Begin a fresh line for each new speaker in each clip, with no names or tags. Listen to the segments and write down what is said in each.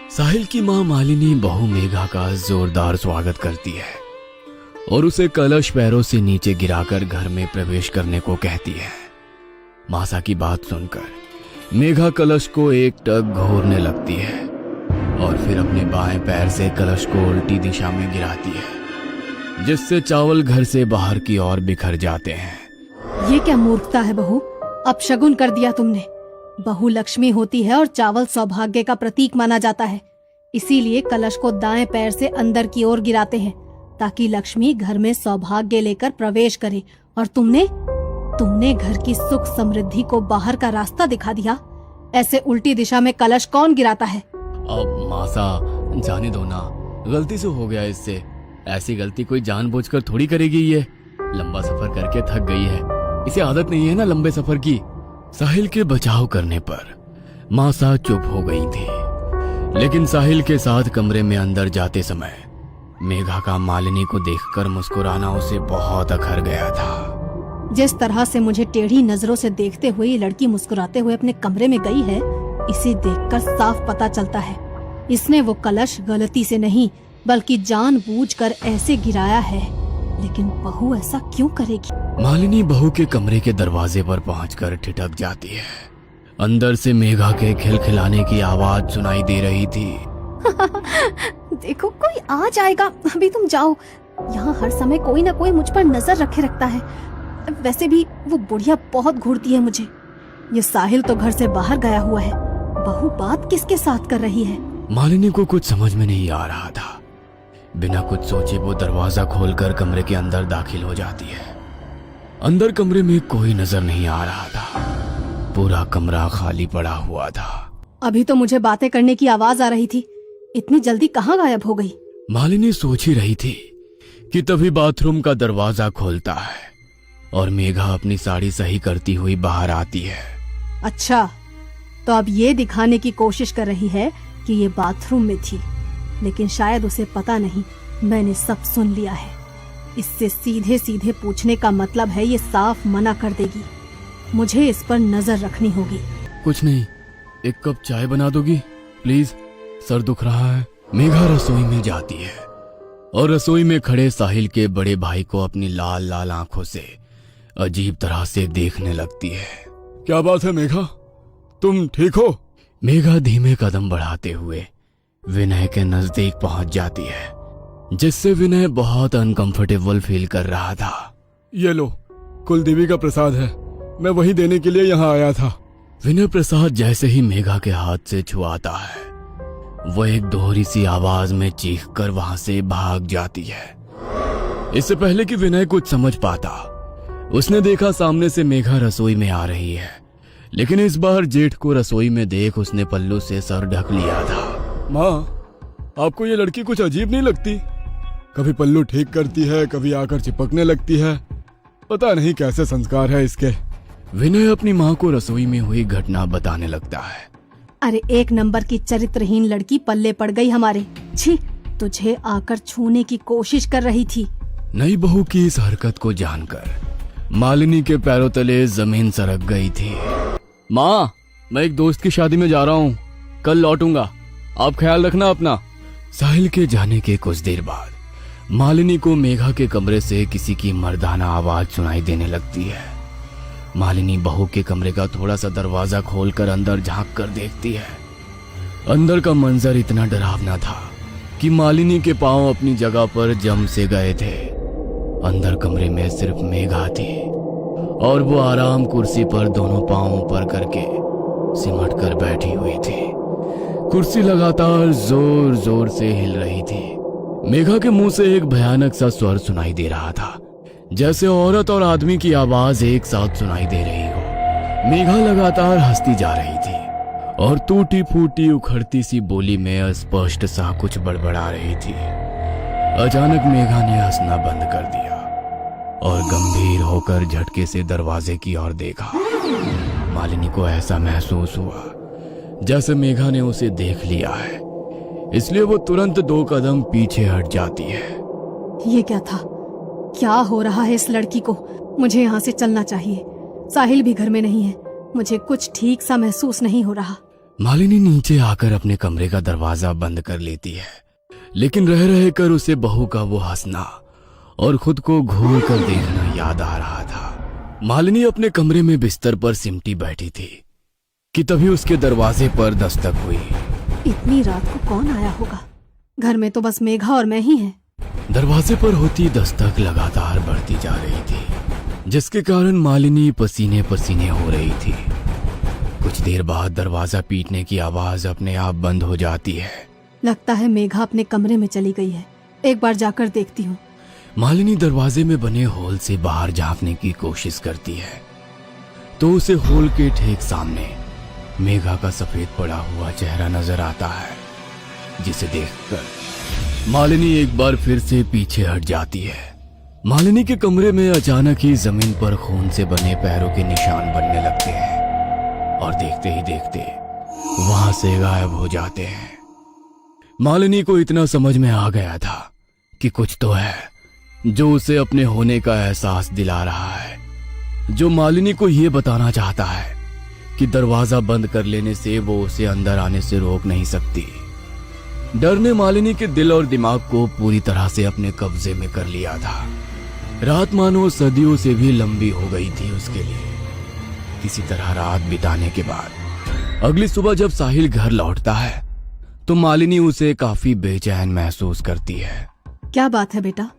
साहिल की माँ मालिनी बहू मेघा का जोरदार स्वागत करती है और उसे कलश पैरों से नीचे गिराकर घर में प्रवेश करने को कहती है। मासा की बात सुनकर मेघा कलश को एक टक घोरने लगती है और फिर अपने बाएं पैर से कलश को उल्टी दिशा में गिराती है, जिससे चावल घर से बाहर की ओर बिखर जाते हैं।
ये क्या मूर्खता है बहू, अपशगुन कर दिया तुमने। बहू लक्ष्मी होती है और चावल सौभाग्य का प्रतीक माना जाता है, इसीलिए कलश को दाएं पैर से अंदर की ओर गिराते हैं ताकि लक्ष्मी घर में सौभाग्य लेकर प्रवेश करे। और तुमने घर की सुख समृद्धि को बाहर का रास्ता दिखा दिया। ऐसे उल्टी दिशा में कलश कौन गिराता है?
अब मासा जाने दो ना, गलती से हो गया। इससे ऐसी गलती कोई जानबूझकर थोड़ी करेगी। ये लंबा सफर करके थक गई है, इसे आदत नहीं है ना लंबे सफर की। साहिल के बचाव करने पर मासा चुप हो गई थी, लेकिन साहिल के साथ कमरे में अंदर जाते समय मेघा का मालिनी को देखकर मुस्कुराना उसे बहुत अखर गया था।
जिस तरह से मुझे टेढ़ी नजरों से देखते हुए ये लड़की मुस्कुराते हुए अपने कमरे में गई है, इसे देखकर साफ पता चलता है इसने वो कलश गलती से नहीं बल्कि जानबूझकर ऐसे गिराया है। लेकिन बहू ऐसा क्यों करेगी?
मालिनी बहू के कमरे के दरवाजे पर पहुंचकर ठिठक जाती है। अंदर से मेघा के खिलखिलाने की आवाज सुनाई दे रही थी।
देखो कोई आ जाएगा, अभी तुम जाओ। यहाँ हर समय कोई ना कोई मुझ पर नजर रखे रखता है। वैसे भी वो बुढ़िया बहुत घूरती है मुझे। ये साहिल तो घर से बाहर गया हुआ है, बहू बात किसके साथ कर रही है?
मालिनी को कुछ समझ में नहीं आ रहा था। बिना कुछ सोचे वो दरवाजा खोलकर कमरे के अंदर दाखिल हो जाती है। अंदर कमरे में कोई नजर नहीं आ रहा था, पूरा कमरा खाली पड़ा हुआ था।
अभी तो मुझे बातें करने की आवाज आ रही थी, इतनी जल्दी कहाँ गायब हो गई?
मालिनी सोच ही रही थी कि तभी बाथरूम का दरवाजा खोलता है और मेघा अपनी साड़ी सही करती हुई बाहर आती है।
अच्छा, तो अब ये दिखाने की कोशिश कर रही है कि ये बाथरूम में थी, लेकिन शायद उसे पता नहीं मैंने सब सुन लिया है। इससे सीधे सीधे पूछने का मतलब है ये साफ मना कर देगी। मुझे इस पर नजर रखनी होगी।
कुछ नहीं, एक कप चाय बना दोगी प्लीज, सर दुख रहा है। मेघा रसोई में जाती है और रसोई में खड़े साहिल के बड़े भाई को अपनी लाल लाल आंखों से अजीब तरह से देखने लगती है। क्या बात है मेघा, तुम ठीक हो? मेघा धीमे कदम बढ़ाते हुए विनय के नजदीक पहुंच जाती है, जिससे विनय बहुत अनकंफर्टेबल फील कर रहा था। ये लो, कुलदेवी का प्रसाद है, मैं वही देने के लिए यहाँ आया था। विनय प्रसाद जैसे ही मेघा के हाथ से छुआता है, वो एक दोहरी सी आवाज में चीखकर वहां से भाग जाती है। इससे पहले कि विनय कुछ समझ पाता, उसने देखा सामने से मेघा रसोई में आ रही है, लेकिन इस बार जेठ को रसोई में देख उसने पल्लू से सर ढक लिया था। माँ, आपको ये लड़की कुछ अजीब नहीं लगती? कभी पल्लू ठीक करती है, कभी आकर चिपकने लगती है, पता नहीं कैसे संस्कार है इसके। विनय अपनी माँ को रसोई में हुई घटना बताने लगता है।
अरे एक नंबर की चरित्रहीन लड़की पल्ले पड़ गई हमारे। छी, तुझे आकर छूने की कोशिश कर रही थी।
नई बहू की इस हरकत को जानकर मालिनी के पैरों तले जमीन सरक गई थी। माँ, मैं एक दोस्त की शादी में जा रहा हूँ, कल लौटूंगा, आप ख्याल रखना अपना। साहिल के जाने के कुछ देर बाद मालिनी को मेघा के कमरे से किसी की मर्दाना आवाज सुनाई देने लगती है। मालिनी बहू के कमरे का थोड़ा सा दरवाजा खोलकर अंदर झांक कर देखती है। अंदर का मंजर इतना डरावना था कि मालिनी के पांव अपनी जगह पर जम से गए थे। अंदर कमरे में सिर्फ मेघा थी और वो आराम कुर्सी पर दोनों पांव ऊपर करके सिमट कर बैठी हुई थी। कुर्सी लगातार जोर जोर से हिल रही थी। मेघा के मुंह से एक भयानक सा स्वर सुनाई दे रहा था, जैसे औरत और आदमी की आवाज एक साथ सुनाई दे रही हो। मेघा लगातार हंसती जा रही थी और टूटी फूटी उखड़ती सी बोली में अस्पष्ट सा कुछ बड़बड़ा रही थी। अचानक मेघा ने हंसना बंद कर दिया और गंभीर होकर झटके से दरवाजे की ओर देखा। मालिनी को ऐसा महसूस हुआ जैसे मेघा ने उसे देख लिया है, इसलिए वो तुरंत 2 कदम पीछे हट जाती है।
ये क्या था? क्या हो रहा है इस लड़की को? मुझे यहाँ से चलना चाहिए। साहिल भी घर में नहीं है, मुझे कुछ ठीक सा महसूस नहीं हो रहा।
मालिनी नीचे आकर अपने कमरे का दरवाजा बंद कर लेती है, लेकिन रह रह कर उसे बहू का वो हंसना और खुद को घूर कर देखना याद आ रहा था। मालिनी अपने कमरे में बिस्तर पर सिमटी बैठी थी कि तभी उसके दरवाजे पर दस्तक हुई।
इतनी रात को कौन आया होगा? घर में तो बस मेघा और मैं ही हैं।
दरवाजे पर होती दस्तक लगातार बढ़ती जा रही थी, जिसके कारण मालिनी पसीने पसीने हो रही थी। कुछ देर बाद दरवाजा पीटने की आवाज अपने आप बंद हो जाती है।
लगता है मेघा अपने कमरे में चली गई है, एक बार जाकर देखती हूँ।
मालिनी दरवाजे में बने होल से बाहर झांकने की कोशिश करती है तो उसे होल के ठीक सामने मेघा का सफेद पड़ा हुआ चेहरा नजर आता है, जिसे देखकर मालिनी एक बार फिर से पीछे हट जाती है। मालिनी के कमरे में अचानक ही जमीन पर खून से बने पैरों के निशान बनने लगते हैं और देखते ही देखते वहां से गायब हो जाते हैं। मालिनी को इतना समझ में आ गया था कि कुछ तो है जो उसे अपने होने का एहसास दिला रहा है, जो मालिनी को यह बताना चाहता है कि दरवाजा बंद कर लेने से वो उसे अंदर आने से रोक नहीं सकती। डर ने मालिनी के दिल और दिमाग को पूरी तरह से अपने कब्जे में कर लिया था। रात मानो सदियों से भी लंबी हो गई थी उसके लिए। किसी तरह रात बिताने के बाद अगली सुबह जब साहिल घर लौटता है तो मालिनी उसे काफी बेचैन महसूस करती है।
क्या बात है बेटा,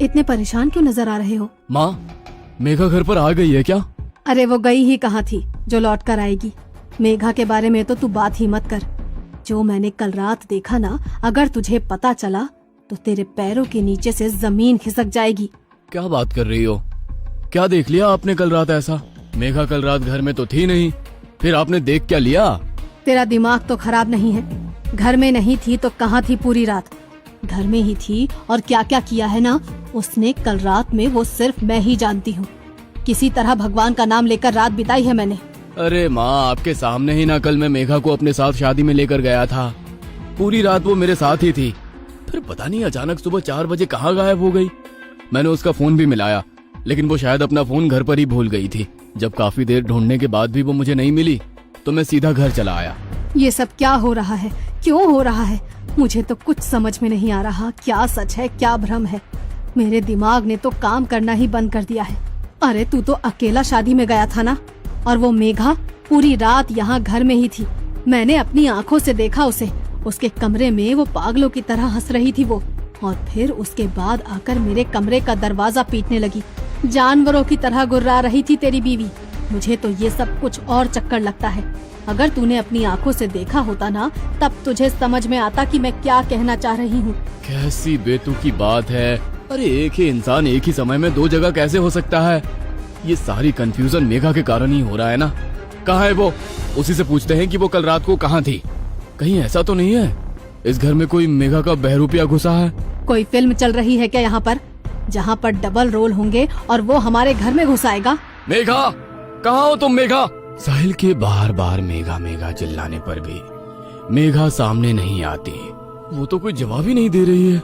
इतने परेशान क्यों नजर आ रहे हो?
माँ, मेघा घर पर आ गई है क्या?
अरे वो गई ही कहाँ थी जो लौट कर आएगी। मेघा के बारे में तो तू बात ही मत कर। जो मैंने कल रात देखा ना, अगर तुझे पता चला तो तेरे पैरों के नीचे से जमीन खिसक जाएगी।
क्या बात कर रही हो? क्या देख लिया आपने कल रात ऐसा? मेघा कल रात घर में तो थी नहीं, फिर आपने देख क्या लिया?
तेरा दिमाग तो खराब नहीं है? घर में नहीं थी तो कहाँ थी पूरी रात? घर में ही थी, और क्या क्या किया है ना उसने कल रात में वो सिर्फ मैं ही जानती हूँ। किसी तरह भगवान का नाम लेकर रात बिताई है मैंने।
अरे माँ, आपके सामने ही ना कल मैं मेघा को अपने साथ शादी में लेकर गया था। पूरी रात वो मेरे साथ ही थी, फिर पता नहीं अचानक सुबह 4 बजे कहाँ गायब हो गई। मैंने उसका फोन भी मिलाया, लेकिन वो शायद अपना फोन घर पर ही भूल गई थी। जब काफी देर ढूंढने के बाद भी वो मुझे नहीं मिली तो मैं सीधा घर चला आया।
ये सब क्या हो रहा है, क्यों हो रहा है? मुझे तो कुछ समझ में नहीं आ रहा, क्या सच है क्या भ्रम है। मेरे दिमाग ने तो काम करना ही बंद कर दिया है। अरे तू तो अकेला शादी में गया था ना, और वो मेघा पूरी रात यहाँ घर में ही थी। मैंने अपनी आंखों से देखा उसे, उसके कमरे में वो पागलों की तरह हंस रही थी वो, और फिर उसके बाद आकर मेरे कमरे का दरवाजा पीटने लगी। जानवरों की तरह गुर्रा रही थी तेरी बीवी। मुझे तो ये सब कुछ और चक्कर लगता है। अगर तूने अपनी आंखों से देखा होता ना, तब तुझे समझ में आता कि मैं क्या कहना चाह रही हूँ।
कैसी बेतुकी बात है। अरे एक ही इंसान एक ही समय में 2 जगह कैसे हो सकता है? ये सारी कंफ्यूजन मेघा के कारण ही हो रहा है ना। कहाँ है वो? उसी से पूछते हैं कि वो कल रात को कहाँ थी। कहीं ऐसा तो नहीं है इस घर में कोई मेघा का बहरूपिया घुसा है?
कोई फिल्म चल रही है क्या यहाँ पर, जहाँ पर डबल रोल होंगे और वो हमारे घर में घुस आएगा?
मेघा, कहाँ हो तुम मेघा? साहिल के बार बार मेघा मेघा चिल्लाने पर भी मेघा सामने नहीं आती। वो तो कोई जवाब ही नहीं दे रही है।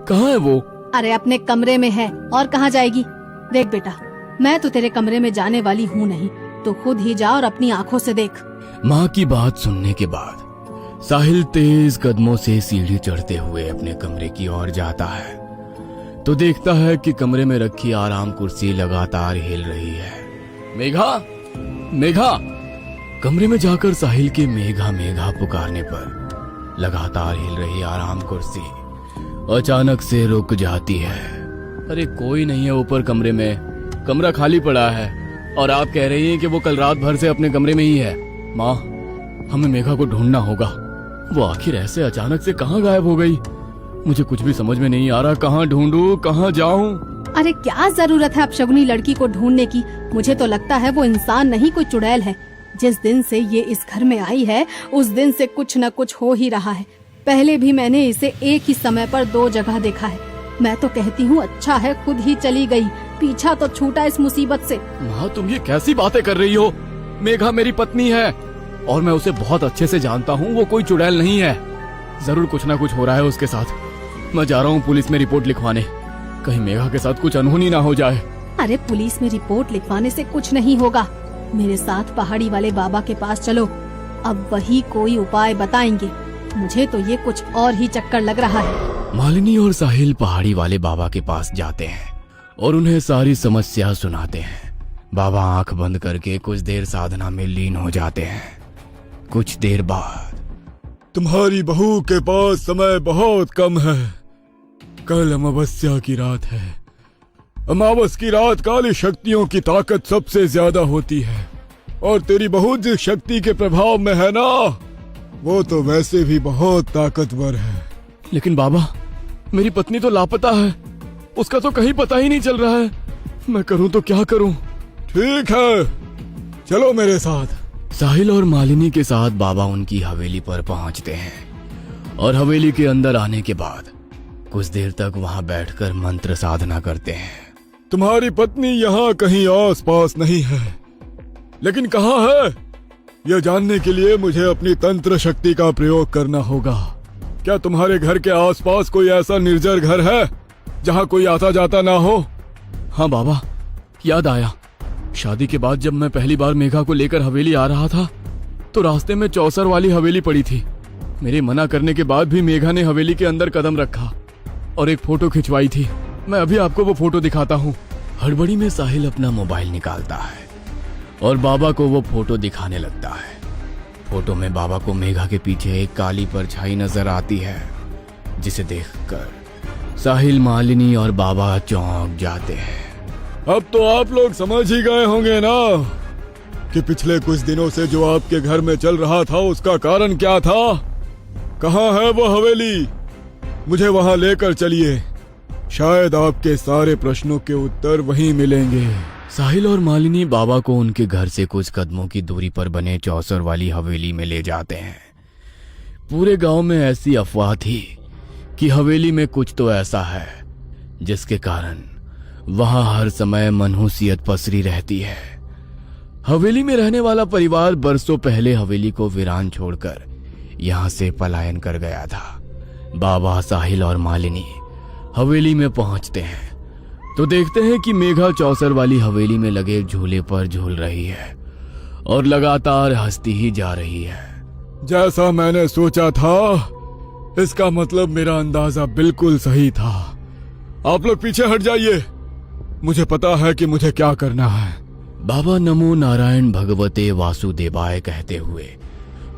कहाँ है वो?
अरे अपने कमरे में है, और कहाँ जाएगी? देख बेटा, मैं तो तेरे कमरे में जाने वाली हूँ नहीं, तो खुद ही जा और अपनी आंखों से देख।
माँ की बात सुनने के बाद साहिल तेज कदमों से सीढ़ी चढ़ते हुए अपने कमरे की ओर जाता है तो देखता है कि कमरे में रखी आराम कुर्सी लगातार हिल रही है। मेघा, मेघा! कमरे में जाकर साहिल के मेघा मेघा पुकारने पर लगातार हिल रही आराम कुर्सी अचानक से रुक जाती है। अरे कोई नहीं है ऊपर कमरे में, कमरा खाली पड़ा है, और आप कह रही हैं कि वो कल रात भर से अपने कमरे में ही है। माँ, हमें मेघा को ढूंढना होगा। वो आखिर ऐसे अचानक से कहाँ गायब हो गई? मुझे कुछ भी समझ में नहीं आ रहा। कहाँ ढूंढूं, कहाँ जाऊं?
अरे क्या जरूरत है अपशगुनी लड़की को ढूंढने की? मुझे तो लगता है वो इंसान नहीं, कोई चुड़ैल है। जिस दिन से ये इस घर में आई है उस दिन से कुछ न कुछ हो ही रहा है। पहले भी मैंने इसे एक ही समय पर 2 जगह देखा है। मैं तो कहती हूँ अच्छा है खुद ही चली गई, पीछा तो छूटा इस मुसीबत से।
माँ, तुम ये कैसी बातें कर रही हो? मेघा मेरी पत्नी है और मैं उसे बहुत अच्छे से जानता हूँ। वो कोई चुड़ैल नहीं है। जरूर कुछ ना कुछ हो रहा है उसके साथ। मैं जा रहा हूँ पुलिस में रिपोर्ट लिखवाने, कहीं मेघा के साथ कुछ अनहोनी ना हो जाए।
अरे पुलिस में रिपोर्ट लिखवाने से कुछ नहीं होगा। मेरे साथ पहाड़ी वाले बाबा के पास चलो, अब वही कोई उपाय बताएंगे। मुझे तो ये कुछ और ही चक्कर लग रहा है।
मालिनी और साहिल पहाड़ी वाले बाबा के पास जाते हैं और उन्हें सारी समस्या सुनाते हैं। बाबा आंख बंद करके कुछ देर साधना में लीन हो जाते हैं। कुछ देर बाद,
तुम्हारी बहू के पास समय बहुत कम है। कल अमावस्या की रात है। अमावस की रात काली शक्तियों की ताकत सबसे ज्यादा होती है, और तेरी बहू जिस शक्ति के प्रभाव में है ना, वो तो वैसे भी बहुत ताकतवर है।
लेकिन बाबा, मेरी पत्नी तो लापता है। उसका तो कहीं पता ही नहीं चल रहा है। मैं करूं तो क्या करूं?
ठीक है, चलो मेरे साथ।
साहिल और मालिनी के साथ बाबा उनकी हवेली पर पहुंचते हैं और हवेली के अंदर आने के बाद कुछ देर तक वहां बैठकर मंत्र साधना करते हैं।
तुम्हारी पत्नी यहाँ कहीं आस पास नहीं है, लेकिन कहाँ है यह जानने के लिए मुझे अपनी तंत्र शक्ति का प्रयोग करना होगा। क्या तुम्हारे घर के आसपास कोई ऐसा निर्जर घर है जहाँ कोई आता जाता ना हो?
हाँ बाबा, याद आया। शादी के बाद जब मैं पहली बार मेघा को लेकर हवेली आ रहा था तो रास्ते में चौसर वाली हवेली पड़ी थी। मेरे मना करने के बाद भी मेघा ने हवेली के अंदर कदम रखा और एक फोटो खिंचवाई थी। मैं अभी आपको वो फोटो दिखाता हूँ। हड़बड़ी में साहिल अपना मोबाइल निकालता है और बाबा को वो फोटो दिखाने लगता है। फोटो में बाबा को मेघा के पीछे एक काली परछाई नजर आती है, जिसे देखकर साहिल, मालिनी और बाबा चौंक जाते हैं।
अब तो आप लोग समझ ही गए होंगे ना कि पिछले कुछ दिनों से जो आपके घर में चल रहा था उसका कारण क्या था। कहाँ है वो हवेली? मुझे वहां लेकर चलिए। शायद आपके सारे प्रश्नों के उत्तर वहीं मिलेंगे।
साहिल और मालिनी बाबा को उनके घर से कुछ कदमों की दूरी पर बने चौसर वाली हवेली में ले जाते हैं। पूरे गांव में ऐसी अफवाह थी कि हवेली में कुछ तो ऐसा है जिसके कारण वहां हर समय मनहूसियत पसरी रहती है। हवेली में रहने वाला परिवार बरसों पहले हवेली को वीरान छोड़कर यहां से पलायन कर गया था। बाबा, साहिल और मालिनी हवेली में पहुंचते हैं तो देखते हैं कि मेघा चौसर वाली हवेली में लगे झूले पर झूल रही है और लगातार हंसती ही जा रही है।
जैसा मैंने सोचा था, इसका मतलब मेरा अंदाजा बिल्कुल सही था। आप लोग पीछे हट जाइए, मुझे पता है कि मुझे क्या करना है।
बाबा नमो नारायण भगवते वासुदेवाय कहते हुए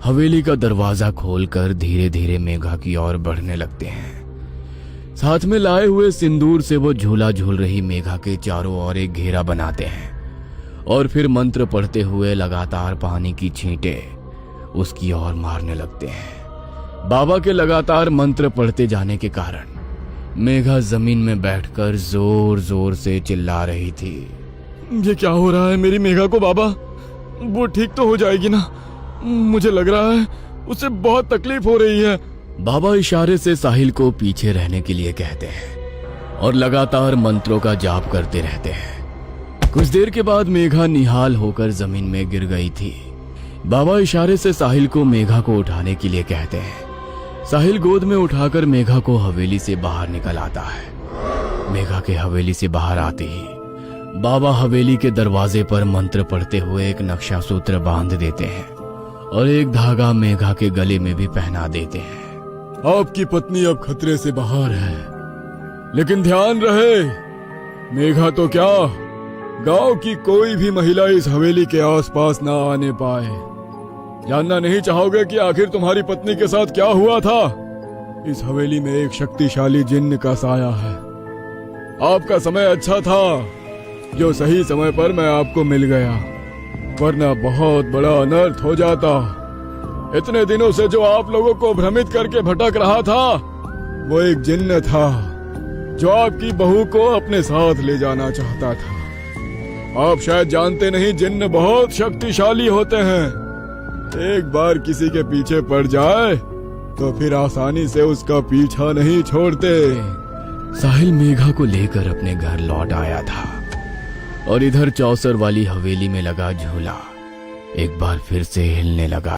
हवेली का दरवाजा खोलकर धीरे धीरे मेघा की ओर बढ़ने लगते हैं। साथ में लाए हुए सिंदूर से वो झूला झूल रही मेघा के चारों ओर एक घेरा बनाते हैं और फिर मंत्र पढ़ते हुए लगातार पानी की छींटें उसकी ओर मारने लगते हैं। बाबा के लगातार मंत्र पढ़ते जाने के कारण मेघा जमीन में बैठकर जोर जोर से चिल्ला रही थी।
ये क्या हो रहा है मेरी मेघा को? बाबा, वो ठीक तो हो जाएगी ना? मुझे लग रहा है उसे बहुत तकलीफ हो रही है।
बाबा इशारे से साहिल को पीछे रहने के लिए कहते हैं और लगातार मंत्रों का जाप करते रहते हैं। कुछ देर के बाद मेघा निहाल होकर जमीन में गिर गई थी। बाबा इशारे से साहिल को मेघा को उठाने के लिए कहते हैं। साहिल गोद में उठाकर मेघा को हवेली से बाहर निकल आता है। मेघा के हवेली से बाहर आते ही बाबा हवेली के दरवाजे पर मंत्र पढ़ते हुए एक नक्शा सूत्र बांध देते हैं और एक धागा मेघा के गले में भी पहना देते हैं।
आपकी पत्नी अब खतरे से बाहर है, लेकिन ध्यान रहे, मेघा तो क्या, गांव की कोई भी महिला इस हवेली के आसपास ना आने पाए। जानना नहीं चाहोगे कि आखिर तुम्हारी पत्नी के साथ क्या हुआ था? इस हवेली में एक शक्तिशाली जिन्न का साया है। आपका समय अच्छा था जो सही समय पर मैं आपको मिल गया, वरना बहुत बड़ा अनर्थ हो जाता। इतने दिनों से जो आप लोगों को भ्रमित करके भटक रहा था, वो एक जिन्न था जो आपकी बहू को अपने साथ ले जाना चाहता था। आप शायद जानते नहीं, जिन्न बहुत शक्तिशाली होते हैं। एक बार किसी के पीछे पड़ जाए तो फिर आसानी से उसका पीछा नहीं छोड़ते।
साहिल मेघा को लेकर अपने घर लौट आया था और इधर चौसर वाली हवेली में लगा झूला एक बार फिर से हिलने लगा।